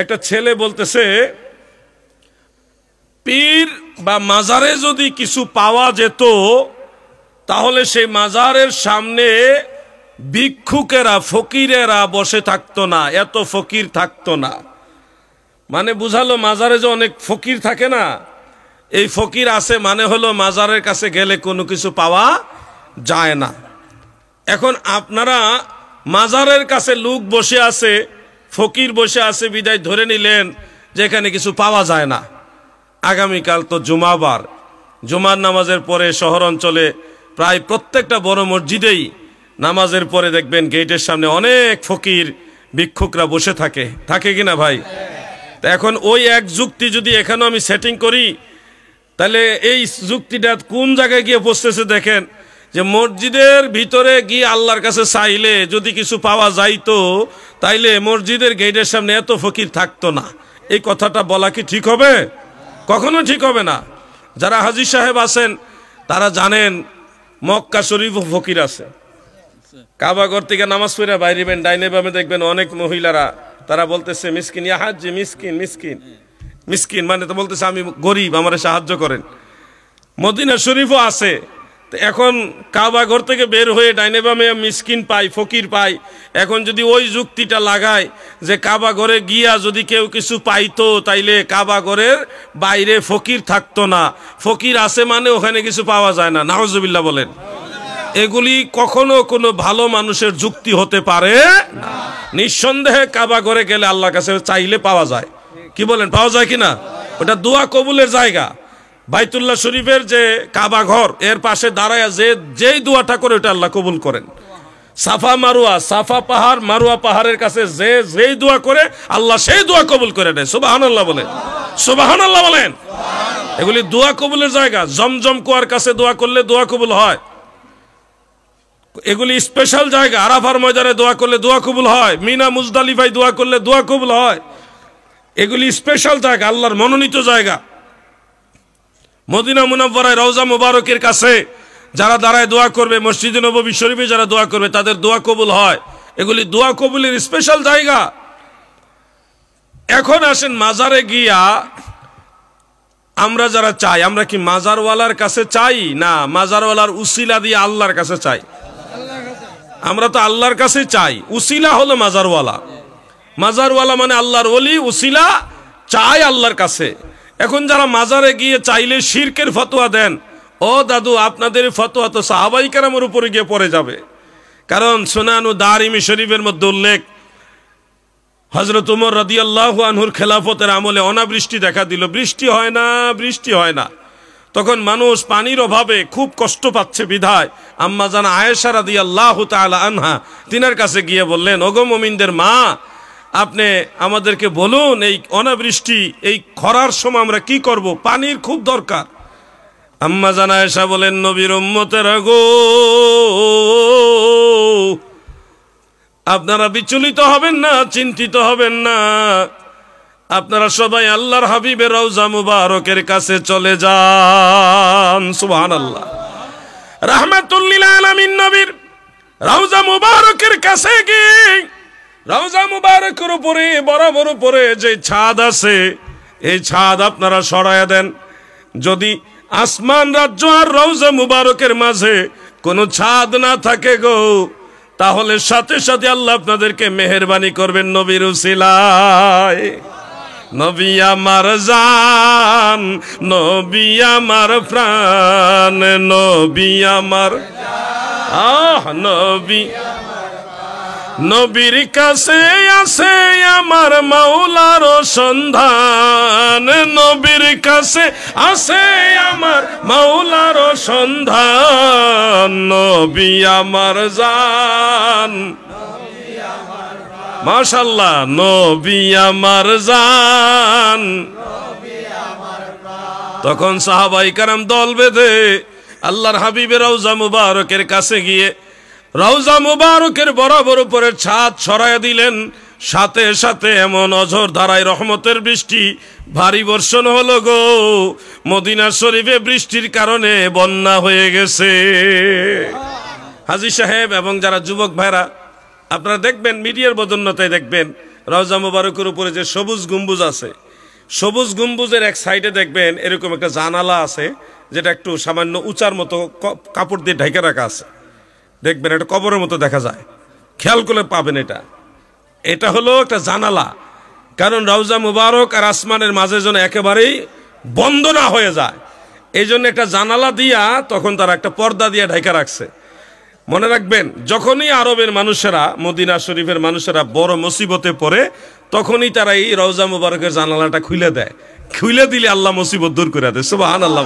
একটা ছেলে বলতেছে পীর বা মাজারে যদি কিছু পাওয়া যেত তাহলে সেই মাজারের সামনে ভিক্ষুকেরা ফকিরেরা বসে থাকতো না, এত ফকির থাকতো না। মানে বুঝালো মাজারে যে অনেক ফকির থাকে না, এই ফকির আছে মানে হলো মাজারের কাছে গেলে কোনো কিছু পাওয়া যায় না। এখন আপনারা মাজারের কাছে লোক বসে আছে, ফকির বসে আছে বিদায় ধরে নিলেন যে এখানে কিছু পাওয়া যায় না। আগামীকাল তো জুমাবার, জুমার নামাজের পরে শহর অঞ্চলে প্রায় প্রত্যেকটা বড় মসজিদেই নামাজের পরে দেখবেন গেটের সামনে অনেক ফকির ভিক্ষুকরা বসে থাকে, থাকে কিনা ভাই? তা এখন ওই এক যুক্তি যদি এখানেও আমি সেটিং করি তাহলে এই যুক্তিটা কোন জায়গায় গিয়ে বসতেছে দেখেন, যে মসজিদের ভিতরে গিয়ে আল্লাহর কাছে চাইলে যদি কিছু পাওয়া যাইতো তাইলে মসজিদের গেটের সামনে এত ফকির থাকতো না। এই কথাটা বলা কি ঠিক হবে? কখনো ঠিক হবে না। যারা হাজী সাহেব আছেন তারা জানেন মক্কা শরীফ ফকির আছে। কাবাঘর থেকে নামাজ পড়ে বাইরেবেন, ডাইনে বামে দেখবেন অনেক মহিলারা, তারা বলতেছে মিসকিন ইয়া হাজ্জি, মিসকিন মিসকিন মিসকিন, মানে তো বলতেছে আমি গরিব, আমারে সাহায্য করেন। মদিনা শরীফও আছে। এখন কাবাঘর থেকে বের হয়ে ডাইনে বামে মিসকিন পাই, ফকির পাই। এখন যদি ওই যুক্তিটা লাগায় যে কাবাঘরে গিয়া যদি কেউ কিছু পাইতো তাইলে কাবাঘরের বাইরে ফকির থাকতো না, ফকির আছে মানে ওখানে কিছু পাওয়া যায় না, নাউজুবিল্লাহ বলেন। এগুলি কখনো কোনো ভালো মানুষের যুক্তি হতে পারে না। নিঃসন্দেহে কাবাঘরে গেলে আল্লাহর কাছে চাইলে পাওয়া যায়। কি বলেন, পাওয়া যায় কিনা? ওটা দোয়া কবুলের জায়গা। বাইতুল্লাহ শরীফের যে কাবা ঘর এর পাশে দাঁড়ায় যেই দোয়াটা করে ওটা আল্লাহ কবুল করেন। সাফা মারুয়া, সাফা পাহাড় মারুয়া পাহাড়ের কাছে যেই দোয়া করে আল্লাহ সেই দোয়া কবুল করে নেয়। সুবহানাল্লাহ বলেন, সুবহানাল্লাহ বলেন। এগুলি দোয়া কবুলের জায়গা। জমজম কুয়ার কাছে দোয়া করলে দোয়া কবুল হয়। এগুলি স্পেশাল জায়গা। আরাফার ময়দানে দোয়া করলে দোয়া কবুল হয়। মিনা মুজদালিফায় দোয়া করলে দোয়া কবুল হয়। এগুলি স্পেশাল জায়গা, আল্লাহর মনোনীত জায়গা। মদিনা মুনাওয়ারায় রওজা মুবারকের কাছে যারা দাঁড়ায় দোয়া করবে, মসজিদে নববী শরীফে যারা দোয়া করবে তাদের দোয়া কবুল হয়। এগুলি দোয়া কবুলের স্পেশাল জায়গা। এখন আসেন মাজারে গিয়া আমরা যারা চাই, আমরা কি মাজারওয়ালার কাছে চাই না মাজারওয়ালার উসিলা দিয়ে আল্লাহর কাছে চাই? আমরা তো আল্লাহর কাছে চাই। উসিলা হলো মাজারওয়ালা। মাজারওয়ালা মানে আল্লাহর ওলি, উসিলা চাই আল্লাহর কাছে। এখন যারা মাজারে গিয়ে চাইলে শিরকের ফতোয়া দেন, ও দাদু আপনাদের ফতোয়া তো সাহাবায়ে কেরামের উপরে গিয়ে পড়ে যাবে। কারণ সুনানু দারিমি শরীফের মধ্যে উল্লেখ, হযরত ওমর রাদিয়াল্লাহু আনহুর খেলাফতের আমলে অনাবৃষ্টি দেখা দিল, বৃষ্টি হয় না, বৃষ্টি হয় না। তখন মানুষ পানির অভাবে খুব কষ্ট পাচ্ছে বিধায় আম্মা জান আয়েশা রাদিয়াল্লাহু তাআলা আনহা তিনার কাছে গিয়ে বললেন, ওগো মুমিনদের মা, আপনি আমাদেরকে বলুন এই অনাবৃষ্টি এই খরার সময় আমরা কি করব, পানির খুব দরকার। আম্মা জান আয়েশা বলেন, নবীর উম্মতেরা গো, আপনারা বিচলিত হবেন না, চিন্তিত হবেন না, আপনারা সবাই আল্লাহর হাবিবের রওজা মুবারকের কাছে চলে যান। সুবহানাল্লাহ। রাহমাতুল লিল আলামিন নবীর রওজা মুবারকের কাছে গিয়ে রওজা মুবারকের উপরে বরাবর উপরে যে ছাদ আছে এই ছাদ আপনারা সরায়া দেন। যদি আসমান রাজ্য আর রওজা মুবারকের মাঝে কোনো ছাদ না থাকে গো, তাহলে সাথে সাথে আল্লাহ আপনাদেরকে মেহেরবানি করবেন নবীর উসিলায়। নবী আমার জান, নবী আমার প্রাণ, নবী আমার নবী, নবীর কাছে আছে আমার মাওলার সন্ধান, নবীর কাছে আছে আমার মাওলার সন্ধান, নবী আমার জান, মাশাআল্লাহ, নবী আমার জান। তখন সাহাবায়ে কেরাম দল বেঁধে আল্লাহর হাবিবের রওজা মুবারকের কাছে গিয়ে রওজা মুবারকের বরাবর উপরে ছাদ ছড়াইয়া দিলেন। সাথে সাথে এমন অঝর ধারায় রহমতের বৃষ্টি ভারী বর্ষণ হলো গো, মদিনা শরীফে বৃষ্টির কারণে বন্যা হয়ে গেছে। হাজী সাহেব এবং যারা যুবক ভাইরা আপনারা দেখবেন মিডিয়ার বদন্যতায় দেখবেন রওজা মুবারকের উপরে যে সবুজ গম্বুজ আছে, সবুজ গম্বুজের এক সাইডে দেখবেন এরকম একটা জানালা আছে, যেটা একটু সামান্য উঁচার মতো কাপড় দিয়ে ঢেকে রাখা আছে। দেখবেন একটা কবরের মতো দেখা যায়, খেয়াল করলে পাবেন এটা। এটা হলো একটা জানালা, কারণ রওজা মুবারক আর আসমানের মাঝে যেন একেবারেই বন্ধ না হয়ে যায়, এই জন্য একটা জানালা দিয়া তখন তারা একটা পর্দা দিয়ে ঢেকে রাখছে। মনে রাখবেন, যখনই আরবের মানুষেরা, মদিনা শরীফের মানুষেরা বড় মুসিবতে পড়ে, তখনই তারা এই রওজা মুবারকের জানালাটা খুলে দেয়। খুলে দিলে আল্লাহ মুসিবত দূর করে দেয়। সুবহানাল্লাহ।